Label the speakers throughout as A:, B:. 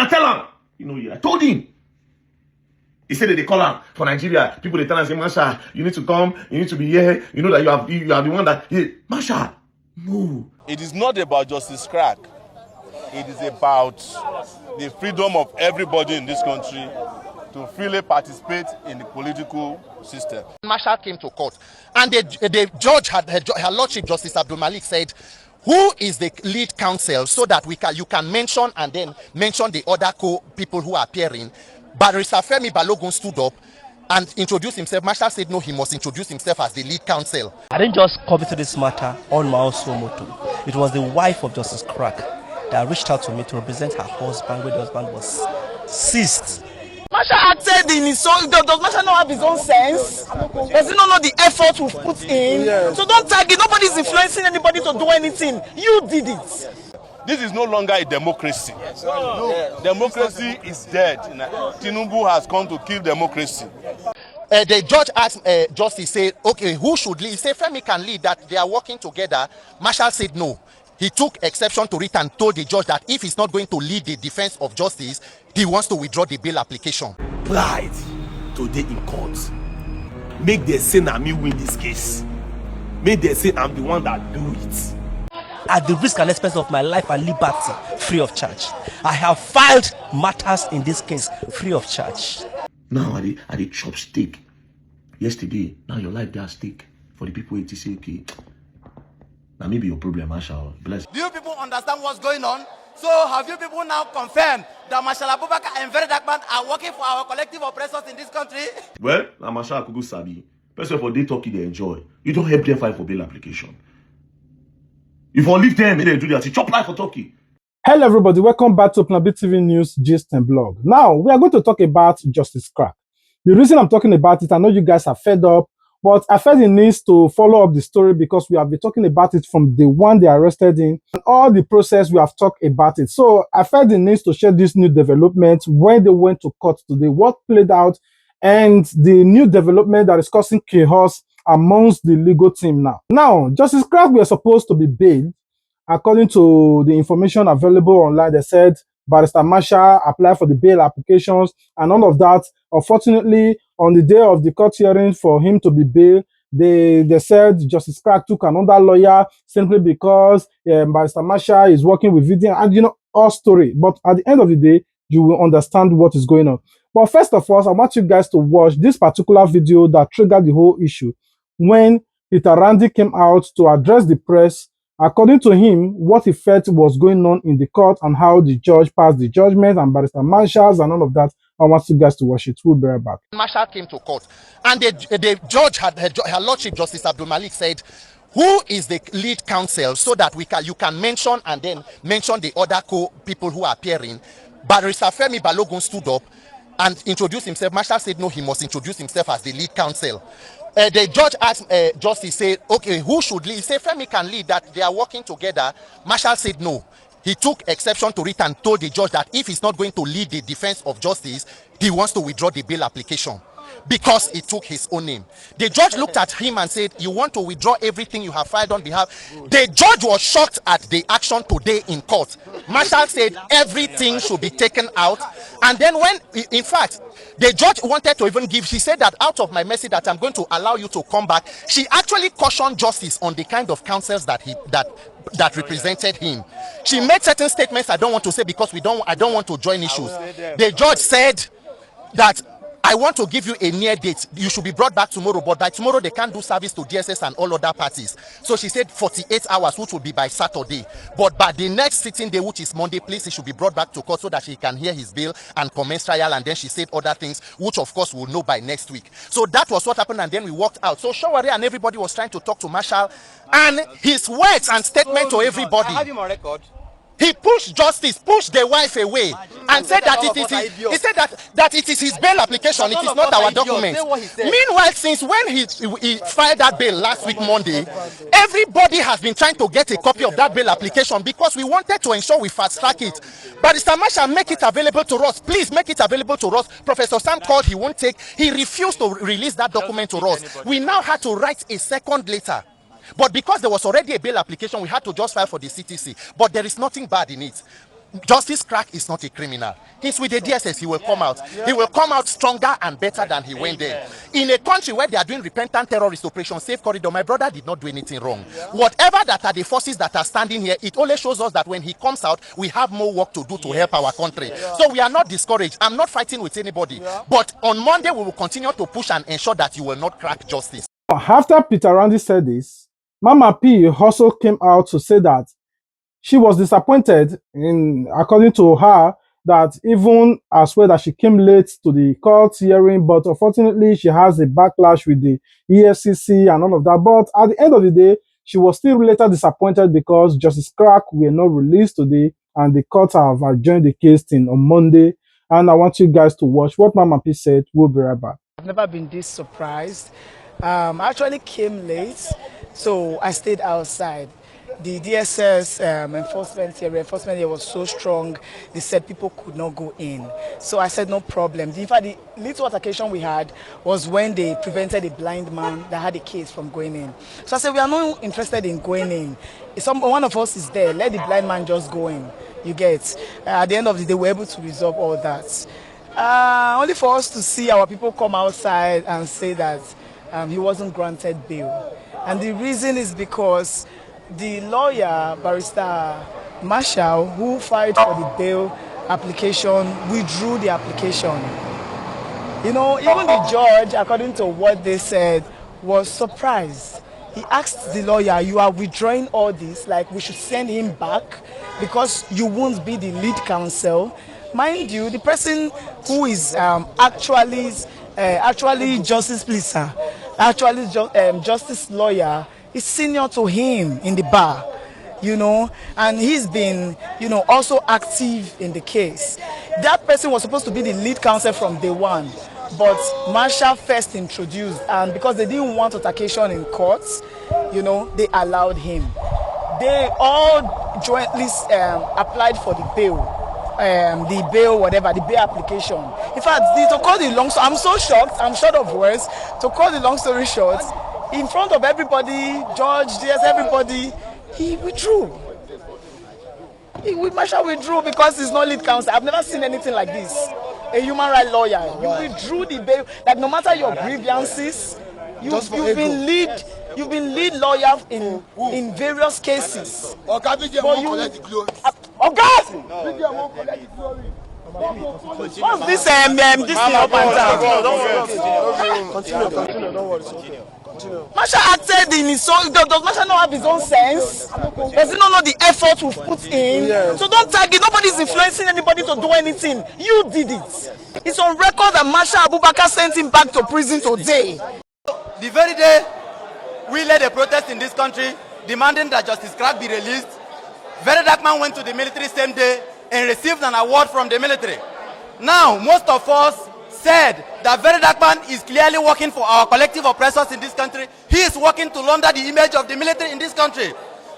A: I tell him, you know, I told him. He said that they call him for Nigeria. People they tell him, say, Masha, you need to come, you need to be here. You know that you are the one that Masha. No.
B: It is not about Justice Crack. It is about the freedom of everybody in this country to freely participate in the political system.
C: Marshal came to court, and the judge her Lordship Justice Abdulmalik said, who is the lead counsel, so that you can mention and then mention the other people who are appearing. Barrister Femi Balogun stood up and introduced himself. Marshal said no, he must introduce himself as the lead counsel.
D: I didn't just come into this matter on my own sole motive. It was the wife of Justice Crack that reached out to me to represent her husband when the husband was seized.
E: Marshal acted in his own. Does Marshal not have his own sense? Does he not know the effort we've put in? Yes. So don't tag it. Nobody's influencing anybody to do anything. You did it.
B: This is no longer a democracy. Yes. No. Democracy is dead. Tinubu has come to kill democracy.
C: The judge asked Justice, said, okay, who should lead? He said, Femi can lead, that they are working together. Marshal said no. He took exception to it and told the judge that if he's not going to lead the defense of justice, he wants to withdraw the bail application.
F: Pride today in court. Make them say na me win this case. Make them say I'm the one that do it.
D: At the risk and expense of my life and liberty, free of charge. I have filed matters in this case free of charge.
A: Now I did chop steak. Yesterday, now your life there stake for the people who say, okay, now maybe your problem, Marshal. Bless.
G: Do you people understand what's going on? So have you people now confirmed that Marshal Abubakar and Very Dark Man are working for our collective oppressors in this country?
A: Well, now Marshal Kugu Sabi. First of all, they talk they enjoy. You don't help them fight for bail application. If you leave them, they do that. Chop life for Turkey.
H: Hello everybody, welcome back to Plan B TV News Gist and Blog. Now, we are going to talk about Justice Crack. The reason I'm talking about it, I know you guys are fed up, but I felt the need to follow up the story because we have been talking about it from the one they arrested in and all the process we have talked about it. So I felt the need to share this new development when they went to court today, what played out, and the new development that is causing chaos amongst the legal team now. Now, Justice Crack were supposed to be bailed. According to the information available online, they said Barrister Marshal applied for the bail applications and all of that. Unfortunately, on the day of the court hearing for him to be bailed, they said Justice Crack took another lawyer simply because Barrister Marshal is working with VDM, and you know, all story. But at the end of the day, you will understand what is going on. But first of all, I want you guys to watch this particular video that triggered the whole issue when Peter Randy came out to address the press. According to him, what he felt was going on in the court and how the judge passed the judgment and Barrister Marshals and all of that. I want you guys to watch it. We'll be right back.
C: Marshal came to court, and the judge her Lordship Justice Abdulmalik said, who is the lead counsel, so that you can mention and then mention the other people who are appearing. Barrister Femi Balogun stood up and introduced himself. Marshal said no, he must introduce himself as the lead counsel. The judge asked Justice, said, okay, who should lead? He said Femi can lead, that they are working together. Marshal said no. He took exception to it and told the judge that if he's not going to lead the defense of justice, he wants to withdraw the bail application because he took his own name. The judge looked at him and said, you want to withdraw everything you have filed on behalf? The judge was shocked at the action today in court. Marshal said everything should be taken out. And then when, in fact, the judge wanted to even give, she said that out of my mercy that I'm going to allow you to come back. She actually cautioned Justice on the kind of counsels that that represented him. She made certain statements I don't want to say because I don't want to join issues. The judge said that I want to give you a near date. You should be brought back tomorrow, but by tomorrow they can't do service to DSS and all other parties. So she said 48 hours, which will be by Saturday. But by the next sitting day, which is Monday, please, he should be brought back to court so that he can hear his bail and commence trial. And then she said other things, which of course we'll know by next week. So that was what happened, and then we walked out. So Sowore and everybody was trying to talk to Marshal, and his words and statement to everybody. I have him on record. He pushed Justice, pushed the wife away, and said that he said that it is his bail application, it is not our document. Meanwhile, since when he filed that bail last week Monday, everybody has been trying to get a copy of that bail application because we wanted to ensure we fast track it. Barrister Marshal, make it available to us. Please make it available to us. Professor Sam called, he won't take. He refused to release that document to us. We now had to write a second letter. But because there was already a bail application, we had to just file for the CTC. But there is nothing bad in it. Justice Crack is not a criminal. He's with the DSS. He will come out. He will come out stronger and better than he went there. In a country where they are doing repentant terrorist operation, safe corridor, my brother did not do anything wrong. Whatever that are the forces that are standing here, it only shows us that when he comes out, we have more work to do to help our country. So we are not discouraged. I'm not fighting with anybody. But on Monday, we will continue to push and ensure that you will not crack justice.
H: After Peter Randy said this, Mama P also came out to say that she was disappointed in, according to her, that even as well that she came late to the court hearing, but unfortunately she has a backlash with the EFCC and all of that. But at the end of the day, she was still later disappointed because Justice Crack were not released today and the court have adjourned the case on Monday. And I want you guys to watch what Mama P said. We'll be right back.
E: I've never been this surprised. I actually came late, so I stayed outside. The DSS enforcement here was so strong, they said people could not go in. So I said no problem. In fact, the little altercation we had was when they prevented a blind man that had a case from going in. So I said we are not interested in going in. If one of us is there, let the blind man just go in. You get. At the end of the day, we're able to resolve all that. Only for us to see our people come outside and say that he wasn't granted bail. And the reason is because the lawyer, Barrister Marshall, who filed for the bail application, withdrew the application. You know, even the judge, according to what they said, was surprised. He asked the lawyer, you are withdrawing all this, like we should send him back because you won't be the lead counsel. Mind you, the person who is actually justice pleaser, justice lawyer, is senior to him in the bar, you know, and he's been, you know, also active in the case. That person was supposed to be the lead counsel from day one, but Marshall first introduced, and because they didn't want altercation in courts, you know, they allowed him. They all jointly applied for the bail. The bail application. In fact, to call the long story, I'm so shocked, I'm short of words. To call the long story short, in front of everybody, Judge, everybody, he withdrew. Marshall withdrew because he's not lead counsel. I've never seen anything like this. A human rights lawyer, you withdrew the bail. Like no matter your grievances, you've been lead lawyer in various cases. But you, what's this this thing up and down? Continue. Marshall acted in his own. Does Marshall not have his own sense? Does he not know the effort we've put in? Yes. So don't tag it. Nobody's influencing anybody to do anything. You did it. It's on record that Marshall Abubakar sent him back to prison today.
G: The very day we led a protest in this country demanding that Justice Crack be released, Very Dark Man went to the military same day and received an award from the military. Now, most of us said that Very Dark Man is clearly working for our collective oppressors in this country. He is working to launder the image of the military in this country.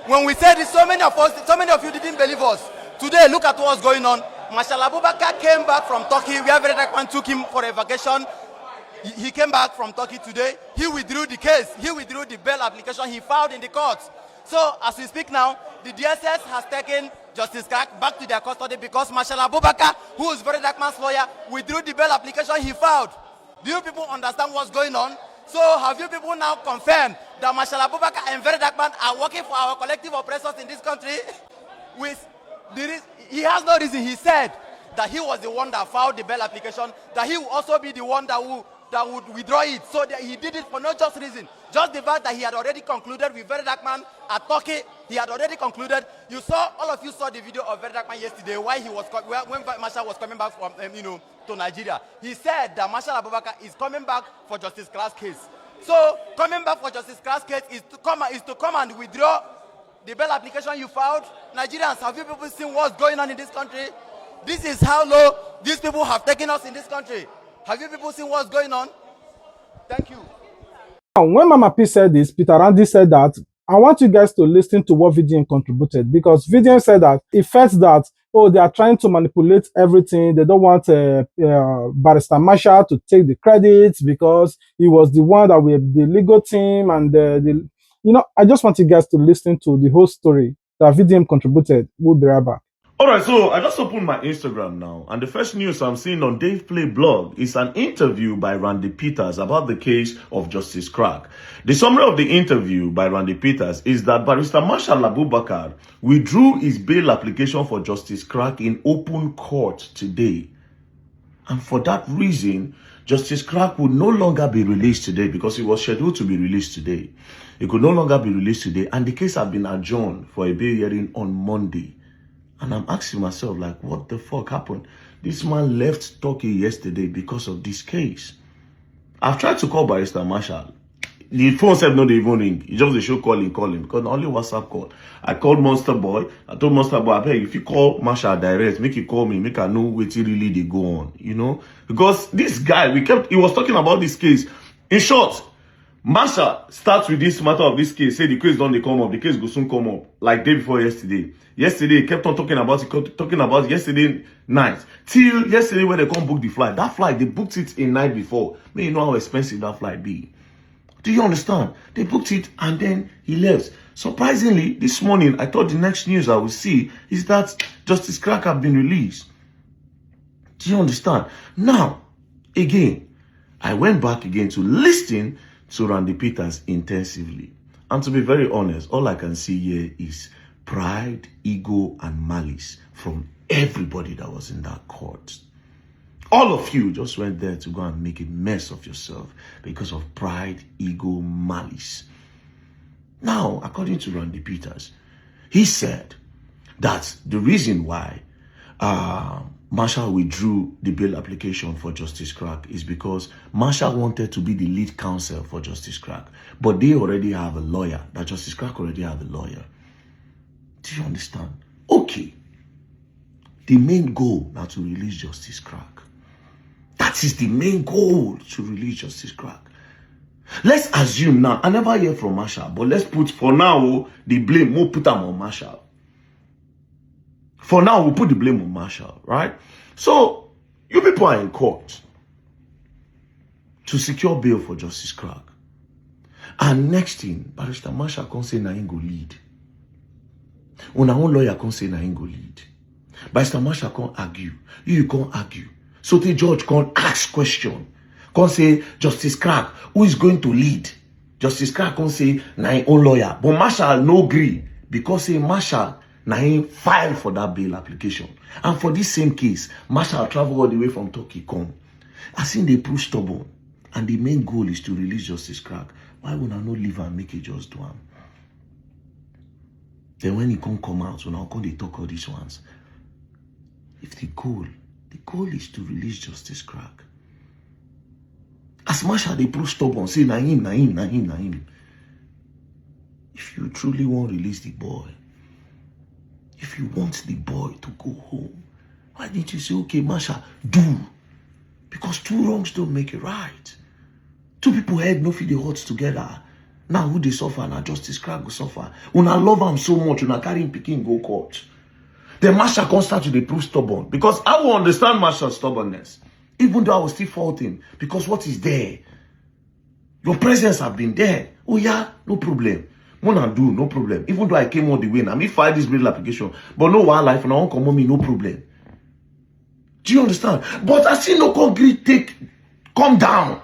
G: When we said it, so many of you didn't believe us. Today, look at what's going on. Marshal Abubakar came back from Turkey, where Very Dark Man took him for a vacation. He came back from Turkey today. He withdrew the case. He withdrew the bail application he filed in the courts. So, as we speak now, the DSS has taken Justice Crack back to their custody because Marshal Abubakar, who is Very Dark Man's lawyer, withdrew the bail application he filed. Do you people understand what's going on? So, have you people now confirmed that Marshal Abubakar and Very Dark Man are working for our collective oppressors in this country? He has no reason. He said that he was the one that filed the bail application, that he will also be the one that would withdraw it. So that he did it for no just reason. Just the fact that he had already concluded with Very Dark Man at Turkey. He had already concluded. All of you saw the video of Very Dark Man yesterday, when Marshal was coming back from, to Nigeria. He said that Marshal Abubakar is coming back for Justice Crack's case. So coming back for Justice Crack's case is to come and withdraw the bail application you filed. Nigerians, have you people seen what's going on in this country? This is how low these people have taken us in this country. Have you people seen what's going on? Thank you.
H: When Mama P said this, Peter Randy said that, I want you guys to listen to what VDM contributed, because VDM said that it felt that, they are trying to manipulate everything. They don't want Barrister Marshall to take the credits because he was the one that with the legal team and I just want you guys to listen to the whole story that VDM contributed. We'll be right back.
A: All right, so I just opened my Instagram now, and the first news I'm seeing on Dave Play blog is an interview by Randy Peters about the case of Justice Crack. The summary of the interview by Randy Peters is that Barrister Marshal Abubakar withdrew his bail application for Justice Crack in open court today. And for that reason, Justice Crack would no longer be released today because he was scheduled to be released today. He could no longer be released today, and the case had been adjourned for a bail hearing on Monday. And I'm asking myself, like, what the fuck happened? This man left Turkey yesterday because of this case. I've tried to call Barrister Marshal. The phone said no, they even ring. He just the show calling, because only WhatsApp call. I called Monster Boy. I told Monster Boy, hey, if you call Marshal direct, make you call me, make I know what really they go on, you know? Because this guy, he was talking about this case. In short, Marshal starts with this matter of this case, say the case don't come up, the case will soon come up, like day before yesterday. Yesterday, he kept on talking about it yesterday night. Till yesterday when they come book the flight. That flight, they booked it a night before. May you know how expensive that flight be. Do you understand? They booked it and then he left. Surprisingly, this morning, I thought the next news I would see is that Justice Crack had been released. Do you understand? Now, again, I went back again to listen to Randy Peters intensively. And to be very honest, all I can see here is pride, ego, and malice from everybody that was in that court. All of you just went there to go and make a mess of yourself because of pride, ego, malice. Now, according to Randy Peters, he said that the reason why Marshal withdrew the bail application for Justice Crack is because Marshal wanted to be the lead counsel for Justice Crack. But they already have a lawyer. That Justice Crack already have a lawyer. Do you understand? Okay. The main goal now to release Justice Crack. That is the main goal, to release Justice Crack. Let's assume now, I never hear from Marshal, but let's put for now the blame, we'll put them on Marshal. For now, we'll put the blame on Marshal, right? So, you people are in court to secure bail for Justice Crack. And next thing, Barrister Marshal can't say na him go lead. Una own lawyer can't say na him go lead. Barrister Marshal can't argue. You can't argue. So the judge can't ask question. Can't say, Justice Crack, who is going to lead? Justice Crack can't say na him own lawyer. But Marshal no agree because say Marshal na him file for that bail application. And for this same case, Marshal travel all the way from Turkey come. I seen they prove stubborn. And the main goal is to release Justice Crack. Why would I not leave and make it just do him? Then when he can't come out, when I can't talk all these ones. If the goal is to release Justice Crack. As Marshal they prove stubborn, say na him. If you truly want to release the boy, if you want the boy to go home, why didn't you say, okay, Marshal, do? Because two wrongs don't make it right. Two people head no fit the hearts together. Now who they suffer, now Justice Crack will suffer. When I love him so much, when I carry him picking go court. Then Marshal can't start to be prove stubborn. Because I will understand Marshal's stubbornness. Even though I will still fault him. Because what is there? Your presence have been there. Oh yeah, no problem. Wanna do, no problem. Even though I came all the way, I may file this bail application. But no wildlife, and I won't come on me, no problem. Do you understand? But I see no concrete come down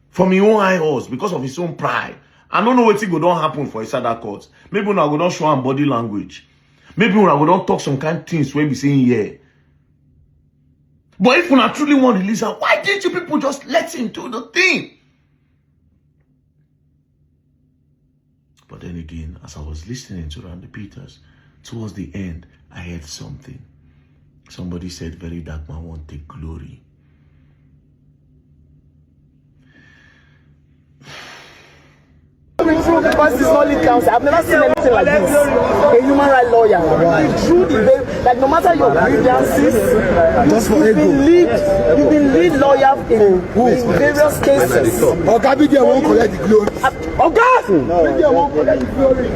A: from his own high horse because of his own pride. I don't know what go don't happen for his other courts. Maybe when I go don't show him body language. Maybe when I go don't talk some kind of things where we saying yeah. But if when I truly want to release her, why didn't you people just let him do the thing? But then again, as I was listening to Randy Peters, towards the end, I heard something. Somebody said, very dark man won't take glory.
E: Because it's not lead counsel. I've never seen anything like this. A human rights lawyer. Like no matter your grievances, you've been lead lawyer in various cases.
I: Oga BDM won't collect the glory.
E: Oga! BDM won't collect the glory.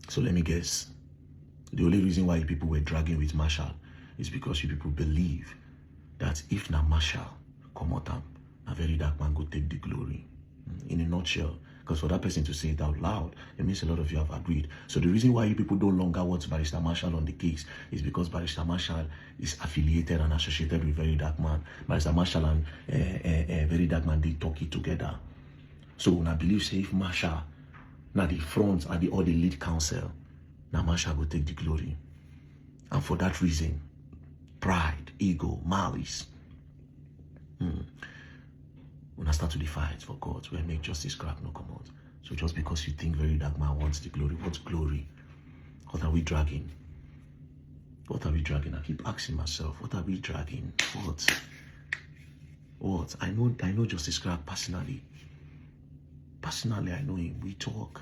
A: So let me guess. The only reason why people were dragging with Marshal is because you people believe that if na Marshal come out, a very dark man go take the glory. In a nutshell. Because Because for that person to say it out loud, it means a lot of you have agreed. So the reason why you people no longer want Barrister Marshall on the case is because Barrister Marshall is affiliated and associated with Very Dark Man. Barrister Marshall and Very Dark Man, they talk it together. So when I believe, say, if Marshall, now the front and or the lead counsel, now Marshall will take the glory. And for that reason, pride, ego, malice, when I start to the fight for God, we'll make Justice Crack no come out. So just because you think Very Dark Man wants the glory, what glory? What are we dragging? What are we dragging? I keep asking myself, what are we dragging? What? I know Justice Crack personally. Personally, I know him. We talk.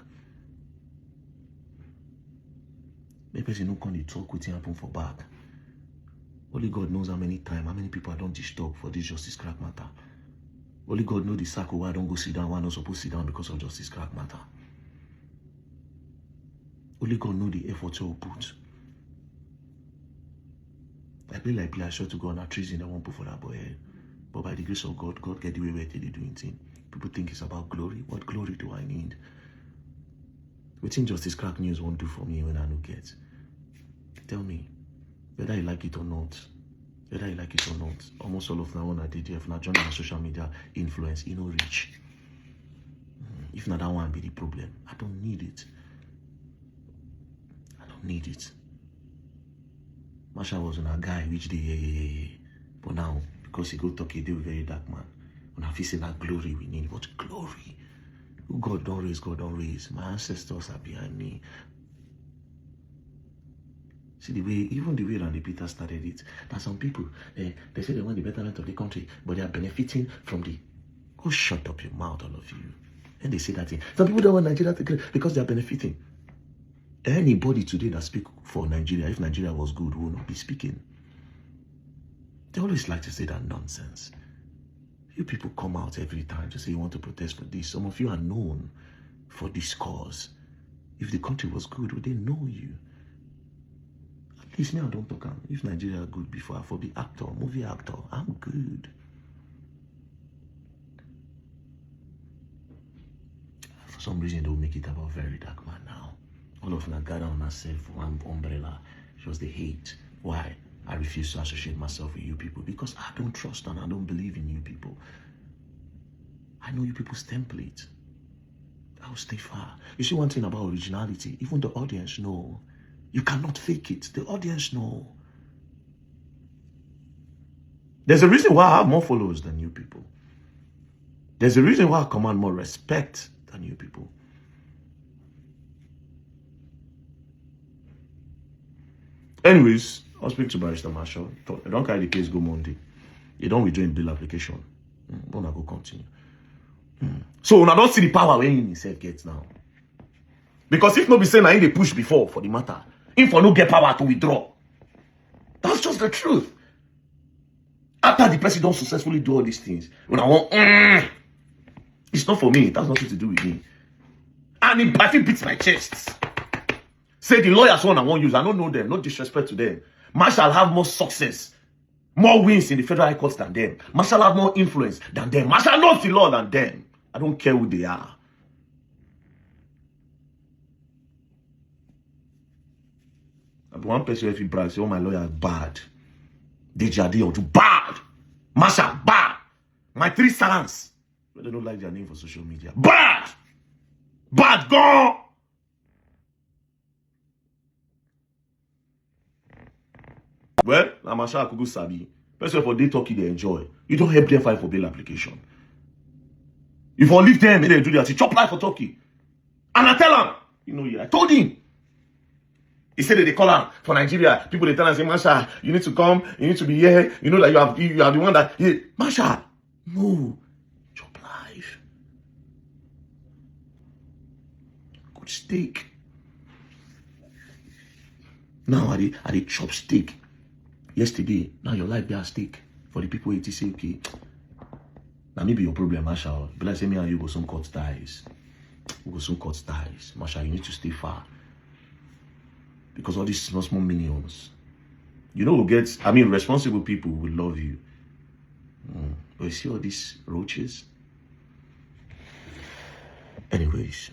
A: Maybe you don't come to talk with him happen for back. Only God knows how many times, how many people I don't disturb for this Justice Crack matter. Only God knows the circle where I don't go sit down, why I'm not supposed to sit down because of Justice Crack matter. Only God knows the effort you put. I play, I sure to God, not treason, I won't put for that boy head. But by the grace of God, God get the way where they doing things. People think it's about glory. What glory do I need? What thing Justice Crack News won't do for me when I don't get? Tell me, whether you like it or not. Whether you like it or not. Almost all of now when I did, if not joining my social media influence, you know, reach. If not that one be the problem, I don't need it. I don't need it. Marshall was on a guy which day, but now because he go talk a day with Very Dark Man, when I feel say that glory we need. What glory? Who God don't raise, God don't raise. My ancestors are behind me. See the way, even the way Randy Peter started it. Now some people, they say they want the betterment of the country, but they are benefiting from the. Oh, shut up your mouth, all of you. And they say that thing. Some people don't want Nigeria to grow because they are benefiting. Anybody today that speak for Nigeria, if Nigeria was good, will not be speaking. They always like to say that nonsense. You people come out every time to say you want to protest for this. Some of you are known for this cause. If the country was good, would they know you? At least me, I don't talk. If Nigeria good before, I for be actor, movie actor, I'm good. For some reason, they'll make it about Very Dark Man now. All of them gather on herself for one umbrella. Just the hate. Why? I refuse to associate myself with you people because I don't trust and I don't believe in you people. I know you people's template. I'll stay far. You see one thing about originality, even the audience know. You cannot fake it. The audience know. There's a reason why I have more followers than you people. There's a reason why I command more respect than you people. Anyways, I'll speak to Barrister Marshall. I don't carry the case go Monday. You don't withdraw in bill application. Don't go continue. So I don't see the power when himself gets now. Because if not be saying I ain't they push before for the matter, if I no get power to withdraw. That's just the truth. After the president successfully do all these things, when I want, it's not for me. It has nothing to do with me. And if I beats my chest. Say the lawyers one I won't use. I don't know them. No disrespect to them. Marshall have more success, more wins in the federal high courts than them. Marshall have more influence than them. Marshall knows the law than them. I don't care who they are. One person if he brags, say, oh, my lawyer is bad. Dejade or bad. Marshall, bad. My 3 sons. But they don't like their name for social media. Bad! Bad, go! Well, I'm Marshall Akugu Sabi. Person for they talking, they enjoy. You don't help them fight for bail application. If I leave them, they do that. He chop life for talking. And I tell him, you know, I told him. He said that they call him for Nigeria. People they tell him, say, Marshall, you need to come, you need to be here. You know that you are the one that Marshall, no. Chop life. Good steak. Now I did chop steak. Yesterday, now your life be at stake for the people who say, okay, now maybe your problem, Marshall. But like say me and you go soon cut ties. We go soon cut ties. Marshall, you need to stay far. Because all these small minions, you know, responsible people will love you. But you see all these roaches? Anyways,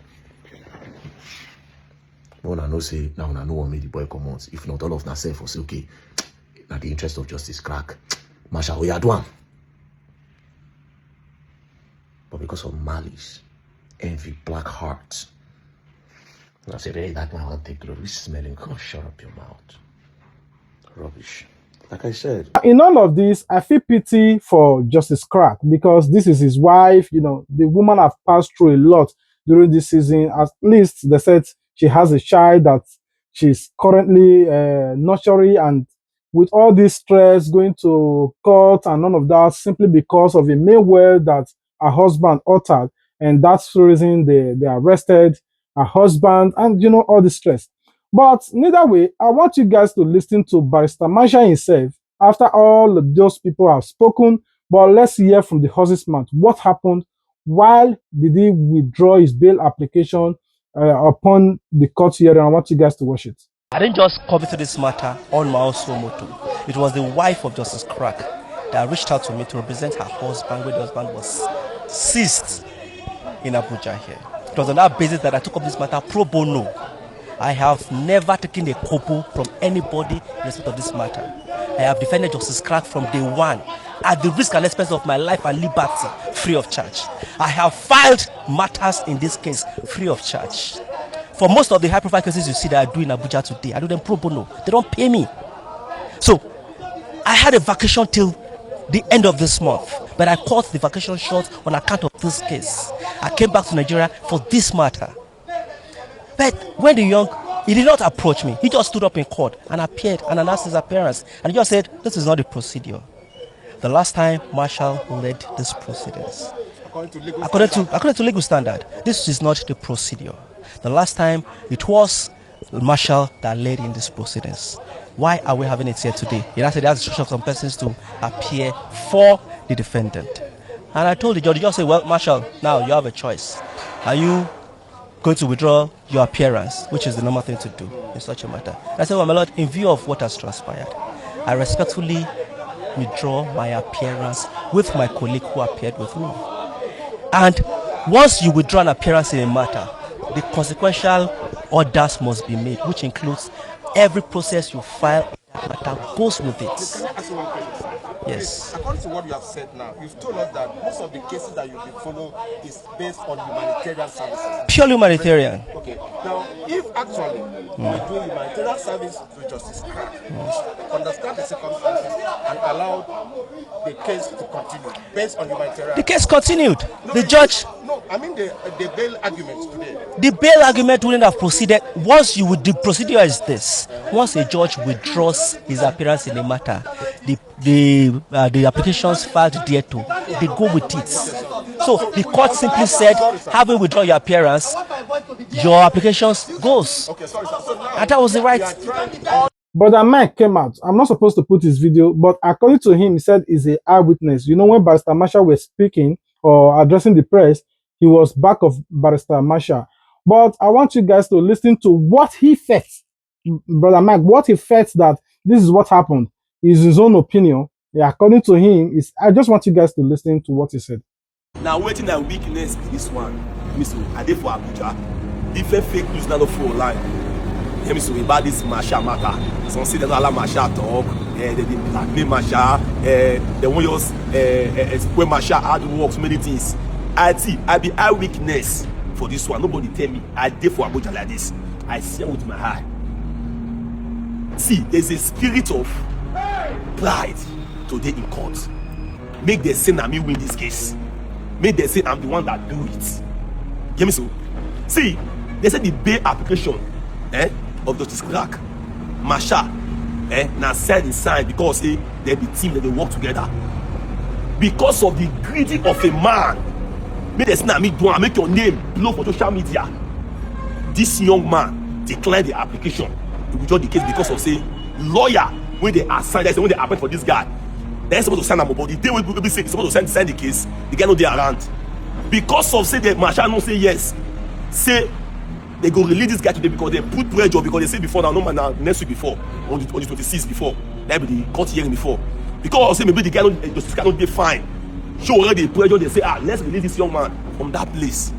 A: when I know say now I know what made the boy come out. If not, all of myself will say, okay, now the interest of justice crack. Masha, we are doing. But because of malice, envy, black hearts, and I said, hey, that man will take rubbish smelling. Come on, shut up your mouth. Rubbish. Like I said.
H: In all of this, I feel pity for Justice Crack because this is his wife. You know, the woman have passed through a lot during this season. At least they said she has a child that she's currently nurturing, and with all this stress going to court and none of that simply because of a mail well that her husband uttered, and that's the reason they arrested her husband, and you know, all the stress. But neither way, I want you guys to listen to Barrister Marshall himself after all of those people have spoken. But let's hear from the horse's mouth what happened. Why did he withdraw his bail application upon the court hearing? I want you guys to watch it.
D: I didn't just come into this matter on my own moto. It was the wife of Justice Crack that reached out to me to represent her husband when the husband was seized in Abuja here. It was on that basis that I took up this matter pro bono. I have never taken a kobo from anybody in respect of this matter. I have defended Justice Crack from day one at the risk and expense of my life and liberty, free of charge. I have filed matters in this case free of charge. For most of the high-profile cases you see that I do in Abuja today, I do them pro bono. They don't pay me. So I had a vacation till the end of this month, but I cut the vacation short on account of this case. I came back to Nigeria for this matter. But when the young, he did not approach me. He just stood up in court and appeared and announced his appearance. And he just said, this is not the procedure. The last time Marshall led this proceedings, according to legal standard, this is not the procedure. The last time it was Marshall that led in this proceedings. Why are we having it here today? He said he has instruction of some persons to appear for the defendant. And I told the judge, just say, well, Marshall, now you have a choice. Are you going to withdraw your appearance, which is the normal thing to do in such a matter? I said, well, my lord, in view of what has transpired, I respectfully withdraw my appearance with my colleague who appeared with me. And once you withdraw an appearance in a matter, the consequential orders must be made, which includes every process you file in that matter goes with it.
F: Can I ask you one question?
D: Yes.
F: According to what you have said now, you've told us that most of the cases that you've been following is based on humanitarian services.
D: Purely humanitarian.
F: Okay. Now, if actually you're doing humanitarian service to Justice Crack, understand the circumstances and allow the case to continue based on humanitarian.
D: The case continued. The judge.
F: No, I mean the bail arguments today.
D: The bail argument wouldn't have proceeded. The procedure is this: once a judge withdraws his appearance in a matter, the applications filed thereto, they go with it. So the court simply said, having withdrawn your appearance, your applications goes.
F: Okay, sorry, sir. So now,
D: and that was the right.
H: But Mike came out. I'm not supposed to put his video, but according to him, he said he's an eyewitness. You know, when Barrister Marshall was speaking or addressing the press, he was back of Barrister Marshall. But I want you guys to listen to what he felt. Brother Mike, what he felt that this is what happened is his own opinion. Yeah, according to him, I just want you guys to listen to what he said.
F: Now, waiting and weakness in this one. Mister, I did for Abuja. Different fake news now for online. Mister, about this Marshall matter. Some say they don't allow Marshall talk. They blackmail Marshall. They want us explain Marshall how to work so many things. I be eyewitness for this one. Nobody tell me I did for Abuja like this. I see with my eye. See, there's a spirit of pride today in court. Make them say na me win this case. Make them say I'm the one that do it. Get me so? See, they said the bail application of Justice Crack, Marshall, now said inside because they be team that they work together. Because of the greedy of a man. Make them say na me do and make your name blow for social media. This young man declined the application to withdraw the case because of say lawyer when they assign, when they apply for this guy, they're supposed to sign them about the day when be supposed to sign the case, the guy no dey around. Because of say the Marshall no say yes, say they go release this guy today because they put pressure because they say before now, no man now next week before on the 26th before that be the court hearing before. Because say maybe the guy no Justice guy no dey fine. Show already the pressure they say let's release this young man from that place.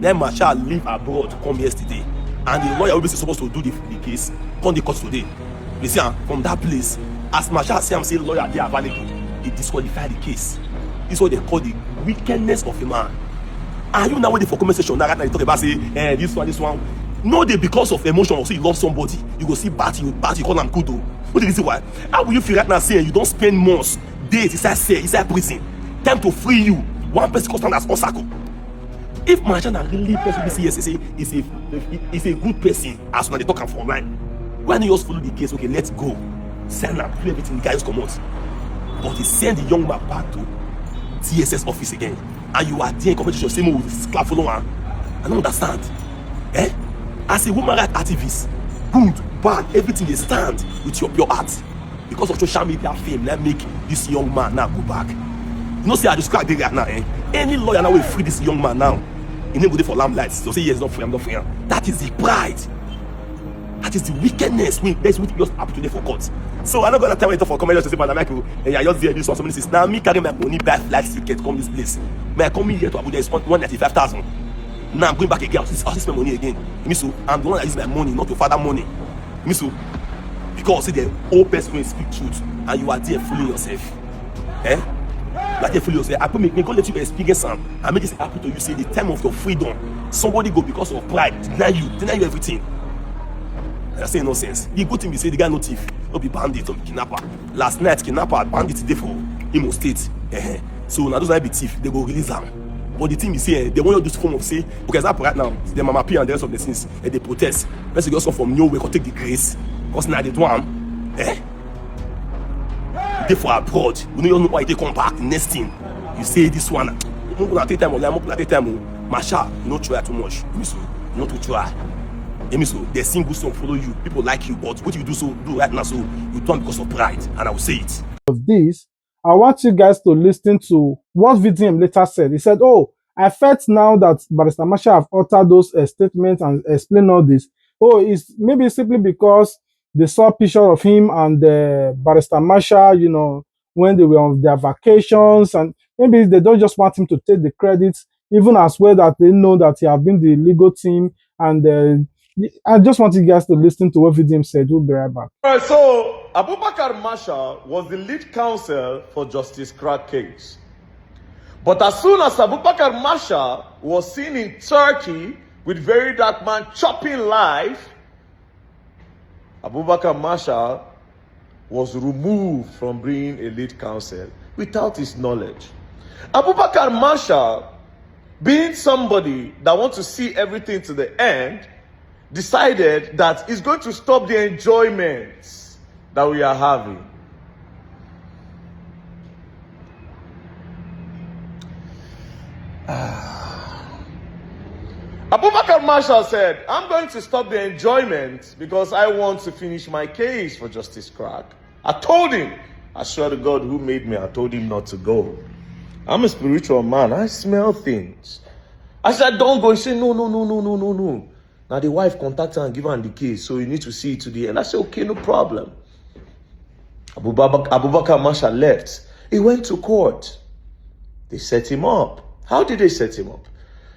F: Then Marshal leave abroad to come yesterday. And the lawyer will supposed to do the case, come the court today. You see, from that place, as Marshal say lawyer they are available, he disqualified the case. This is what they call the wickedness of a man. And you now waiting for conversation now, right now you talk about say, this one. No, they because of emotion or say you love somebody, you go see bad, you call them kudo. What do you see why? How will you feel right now saying you don't spend months, days inside prison? Time to free you. One person comes as Osako. If Marshal are really person say yes, is a good person as when they talk for online. Why don't you just follow the case? Okay, let's go. Send up, do everything, the guys come out. But he send the young man back to TSS office again. And you are there in competition, same with clap follower. I don't understand. As a woman rights activist, good, bad, everything they stand with your pure heart. Because of social media fame, let make this young man now go back. You know, see, I just crack the right now, Any lawyer now will free this young man now. He never go there for lamplights. So say, yes, not free, I'm not free. That is the pride. That is the wickedness. That's what just happen today for court. So I'm not gonna tell you for comedy to say, but I'm like, I just hear this one. Somebody says, now me carry my money buy flight ticket come this place. May I come here to Abuja? It's 195,000. Now I'm going back again. I'll spend my money again. So I'm the one that use my money, not your father money. So because see the old person will speak truth, and you are there fooling yourself. Like they fool yourself. I put me go let you experience some. I make this happen to you. Say the time of your freedom, somebody go because of pride deny you everything. I say nonsense. The good thing we say the guy no thief, no be bandit, no be kidnapper. Last night kidnapper bandit dey for Imo State. So now those are be thief, they go release them. But the thing we say, they want to do this form of say, because example right now, the Mama P and the rest of the things, they protest. Let's go from nowhere, can take the grace. Because now they do one, they for abroad. You don't know why they come back. Next thing, you say this one. I'm gonna take time. I'm gonna take time. Masha, you don't try too much. Not to try. So the single song follow you. People like you, but what you do right now, so you do it because of pride. And I will say it.
H: Of this, I want you guys to listen to what VDM later said. He said, "Oh, I felt now that Barrister Marshal have uttered those statements and explained all this. Oh, it's maybe simply because they saw a picture of him and Barrister Marshal, you know, when they were on their vacations, and maybe they don't just want him to take the credits, even as well that they know that he have been the legal team. And I just want you guys to listen to what VDM said. We'll be right back."
A: All right, so Abubakar Marshal was the lead counsel for Justice Crack case. But as soon as Abubakar Marshal was seen in Turkey with Very Dark Man chopping live, Abubakar Marshal was removed from being a lead counsel without his knowledge. Abubakar Marshal, being somebody that wants to see everything to the end, decided that he's going to stop the enjoyments that we are having. Abubakar Marshal said, "I'm going to stop the enjoyment because I want to finish my case for Justice Crack." I told him, I swear to God who made me, I told him not to go. I'm a spiritual man. I smell things. I said, "Don't go." He said, No. Now the wife contacted her and give her the case, so you need to see it today. And I said, okay, no problem. Abubakar Marshal left. He went to court. They set him up. How did they set him up?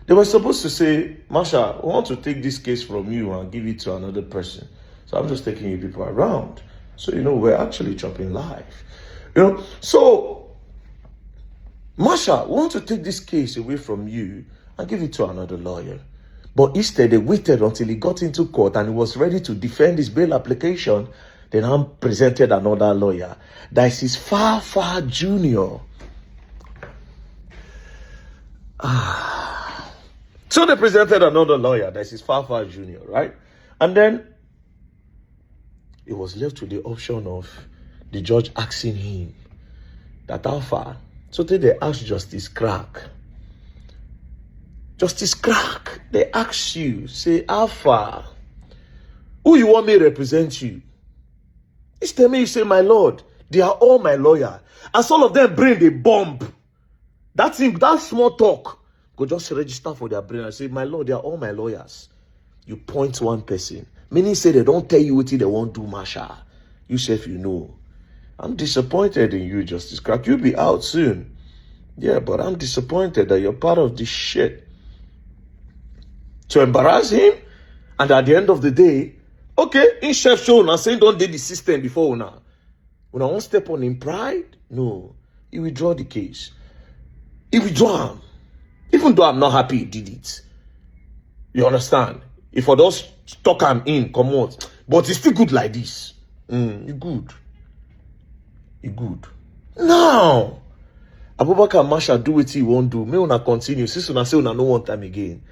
A: They were supposed to say, "Marshal, we want to take this case from you and give it to another person. So I'm just taking you people around. So, you know, we're actually chopping live." You know, so, "Marshal, we want to take this case away from you and give it to another lawyer." But instead, they waited until he got into court and he was ready to defend his bail application. Then I presented another lawyer. That is his far junior. So they presented another lawyer. That is his far junior, right? And then it was left with the option of the judge asking him that how far. So then they asked Justice Crack. Justice Crack, they ask you, say, how far? Who you want me to represent you? Instead me, you say, "My lord, they are all my lawyer." As all of them bring a bomb. That small talk, go just register for their brain and say, "My lord, they are all my lawyers." You point one person. Meaning say they don't tell you what they won't do, Marshal. You say if you know. I'm disappointed in you, Justice Crack. You'll be out soon. Yeah, but I'm disappointed that you're part of this shit. to embarrass him. And at the end of the day, okay, in chef show now saying don't did the system before now. When I won't step on in pride, no, he withdraw the case. He withdraw him. Even though I'm not happy he did it. You understand? If I just stuck him in, come out. But it's still good like this. He good. He good. Now, Abubakar Masha do what he won't do. Me una continue. Since una say una no want time again.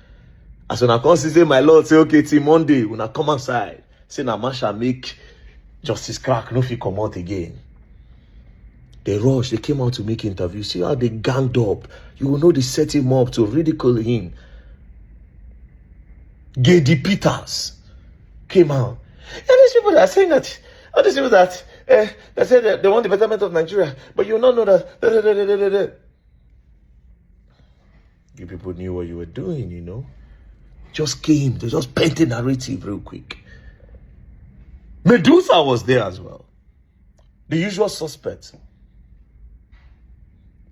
A: As una come say my lord say okay till Monday una come outside. Say na Masha make Justice Crack no fit come out again. They rush. They came out to make interviews. See how they ganged up. You will know they set him up to ridicule him. Gady Peters came out. And these people that are saying that, all these people that they say that they want the betterment of Nigeria, but you not know that. You people knew what you were doing, you know. Just came. They just painted narrative real quick. Medusa was there as well. The usual suspects.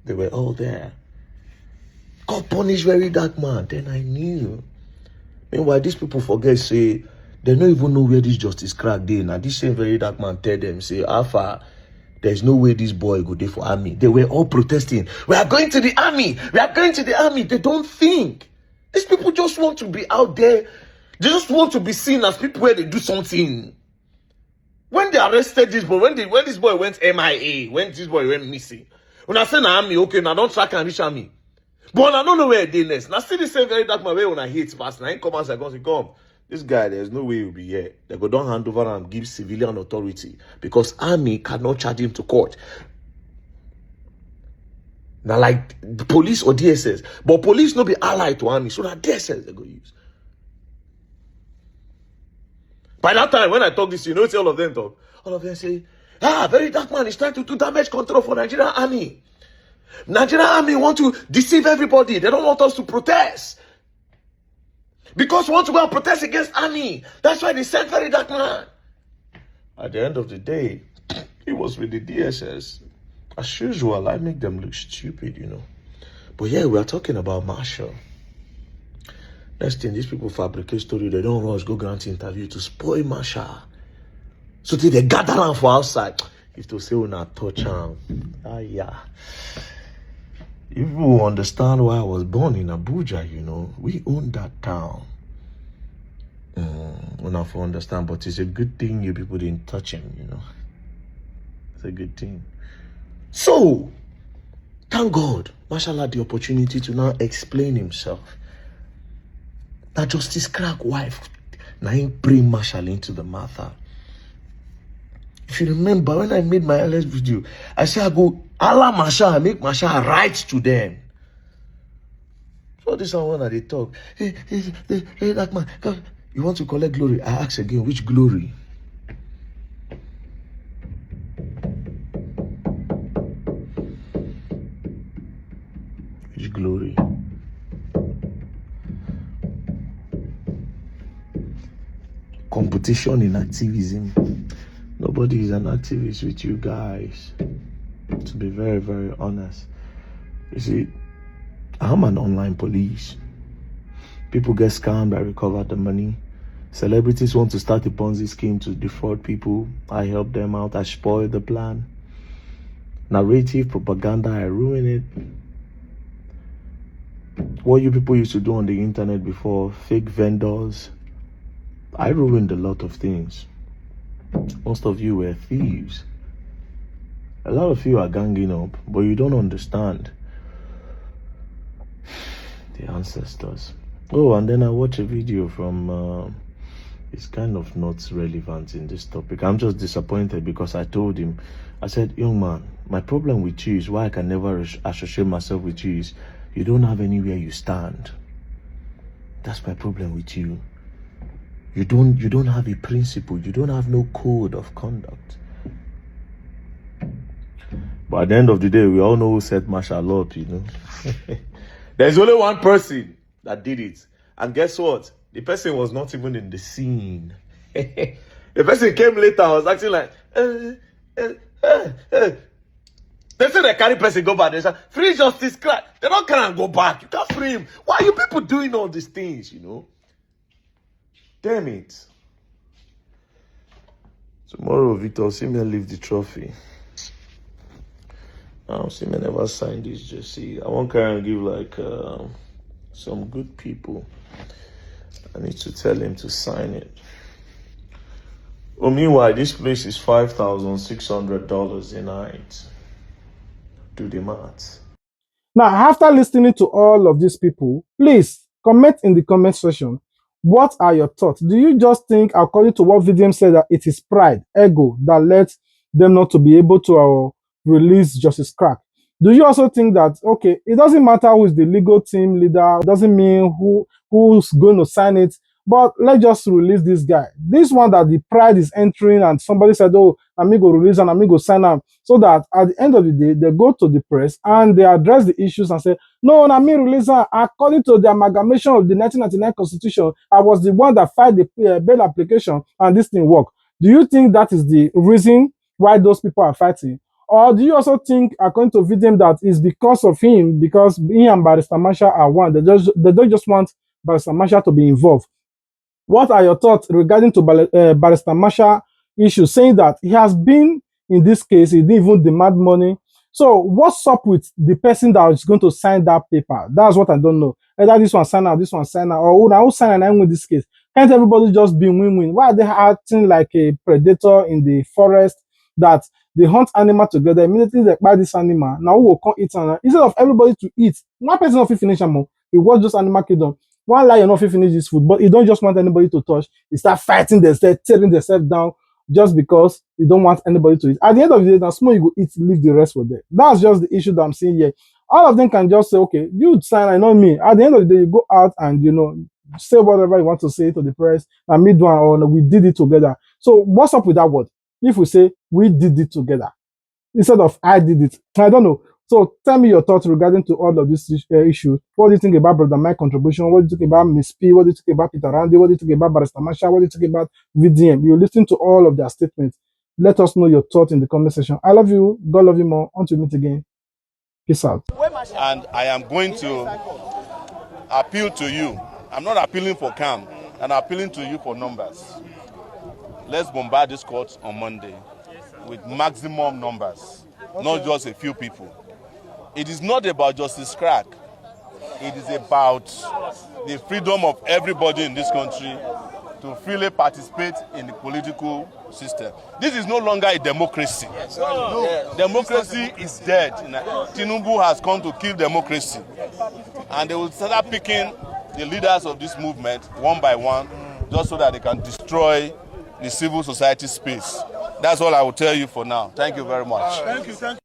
A: They were all there. God punished very dark man. Then I knew. Meanwhile, these people forget, say, they don't even know where this Justice Crack did. Now, this same very dark man tell them, say, Alpha, there's no way this boy go there for army. They were all protesting. We are going to the army. We are going to the army. They don't think. These people just want to be out there. They just want to be seen as people where they do something. When they arrested this boy, when this boy went MIA, when this boy went missing, when I say na army, okay, now don't track and reach army. But I don't know where they next. Now see the same very dark man where when I hate past 9 come outside, say, come. This guy, there's no way he'll be here. They go down hand over and give civilian authority because army cannot charge him to court. Now, like the police or DSS, but police no be allied to army, so that DSS they go use. By that time, when I talk this, you know, all of them talk. All of them say, very dark man is trying to do damage control for Nigerian army. Nigerian army want to deceive everybody. They don't want us to protest. Because we want to go and protest against army. That's why they sent very dark man. At the end of the day, he was with the DSS. As usual, I make them look stupid, you know. But yeah, we are talking about Marshall. Next thing, these people fabricate story. They don't rush, go grant interview to spoil Marshall. So they gather around for outside. If to say we not touch him. Yeah. If you understand why I was born in Abuja, you know, we own that town. We not for understand, but it's a good thing you people didn't touch him, you know. It's a good thing. So, thank God, Marshall had the opportunity to now explain himself. That Justice Crack wife, now he bring Marshall into the matter. If you remember, when I made my last video, I said, I go, Allah Marshall, make Marshall write to them. So this one that they talk. Hey, that man, you want to collect glory? I ask again, which glory? Which glory? Competition in activism. Nobody is an activist with you guys. To be very, very honest. You see, I'm an online police. People get scammed, I recover the money. Celebrities want to start a Ponzi scheme to defraud people. I help them out, I spoil the plan. Narrative, propaganda, I ruin it. What you people used to do on the internet before, fake vendors, I ruined a lot of things. Most of you were thieves. A lot of you are ganging up, but you don't understand the ancestors. Oh, and then I watched a video from, it's kind of not relevant in this topic. I'm just disappointed because I told him, I said, young man, my problem with you is why I can never associate myself with you is you don't have anywhere you stand. That's my problem with you. You don't have a principle. You don't have no code of conduct. But at the end of the day, we all know who set Marshall up, you know. There's only one person that did it. And guess what? The person was not even in the scene. The person came later, was acting like, They say they carry person go back. They say, free Justice Crack. They don't carry and go back. You can't free him. Why are you people doing all these things, you know? Damn it. Tomorrow, Victor Osimhen leave the trophy. Osimhen never signed this jersey. I want to give like some good people. I need to tell him to sign it. Oh, meanwhile, this place is $5,600 a night. Do the math.
H: Now, after listening to all of these people, please comment in the comment section. What are your thoughts? Do you just think, according to what VDM said, that it is pride, ego, that led them not to be able to release Justice Crack? Do you also think that, okay, it doesn't matter who is the legal team leader, it doesn't mean who's going to sign it, but let's just release this guy. This one that the pride is entering and somebody said, oh, amigo release and amigo sign up, so that at the end of the day, they go to the press and they address the issues and say, no, me release her. According to the amalgamation of the 1999 Constitution, I was the one that filed the bail application and this thing worked. Do you think that is the reason why those people are fighting? Or do you also think, according to VDM, that is because of him, because he and Barrister Marshall are one, they don't just want Barrister Marshall to be involved? What are your thoughts regarding to Barrister Marshall issue, saying that he has been in this case, he didn't even demand money? So what's up with the person that is going to sign that paper? That's what I don't know. Either this one sign out, this one sign out, or who sign and I win this case? Can't everybody just be win-win? Why are they acting like a predator in the forest that they hunt animal together? Immediately they buy this animal, now we will come eat and instead of everybody to eat, one person of finish them, he watch just animal kingdom. One lie, you're not finish this food, but you don't just want anybody to touch. You start fighting themselves, tearing themselves down just because you don't want anybody to eat. At the end of the day, now small you go eat, leave the rest for them. That's just the issue that I'm seeing here. All of them can just say, okay, you sign, I know me. At the end of the day, you go out and say whatever you want to say to the press, and me do, or we did it together. So what's up with that word? If we say we did it together instead of I did it, I don't know. So tell me your thoughts regarding to all of this issue. What do you think about Brother Mike's contribution? What do you think about Miss P? What do you think about Peter Randy? What do you think about Barrister Marshall? What do you think about VDM? You listen to all of their statements. Let us know your thoughts in the comment section. I love you. God love you more. Until we meet again. Peace out.
B: And I am going to appeal to you. I'm not appealing for calm. I'm appealing to you for numbers. Let's bombard this court on Monday with maximum numbers, not just a few people. It is not about Justice Crack. It is about the freedom of everybody in this country to freely participate in the political system. This is no longer a democracy. No. Democracy is dead. Tinubu has come to kill democracy. And they will start picking the leaders of this movement one by one, just so that they can destroy the civil society space. That's all I will tell you for now. Thank you very much. Thank you.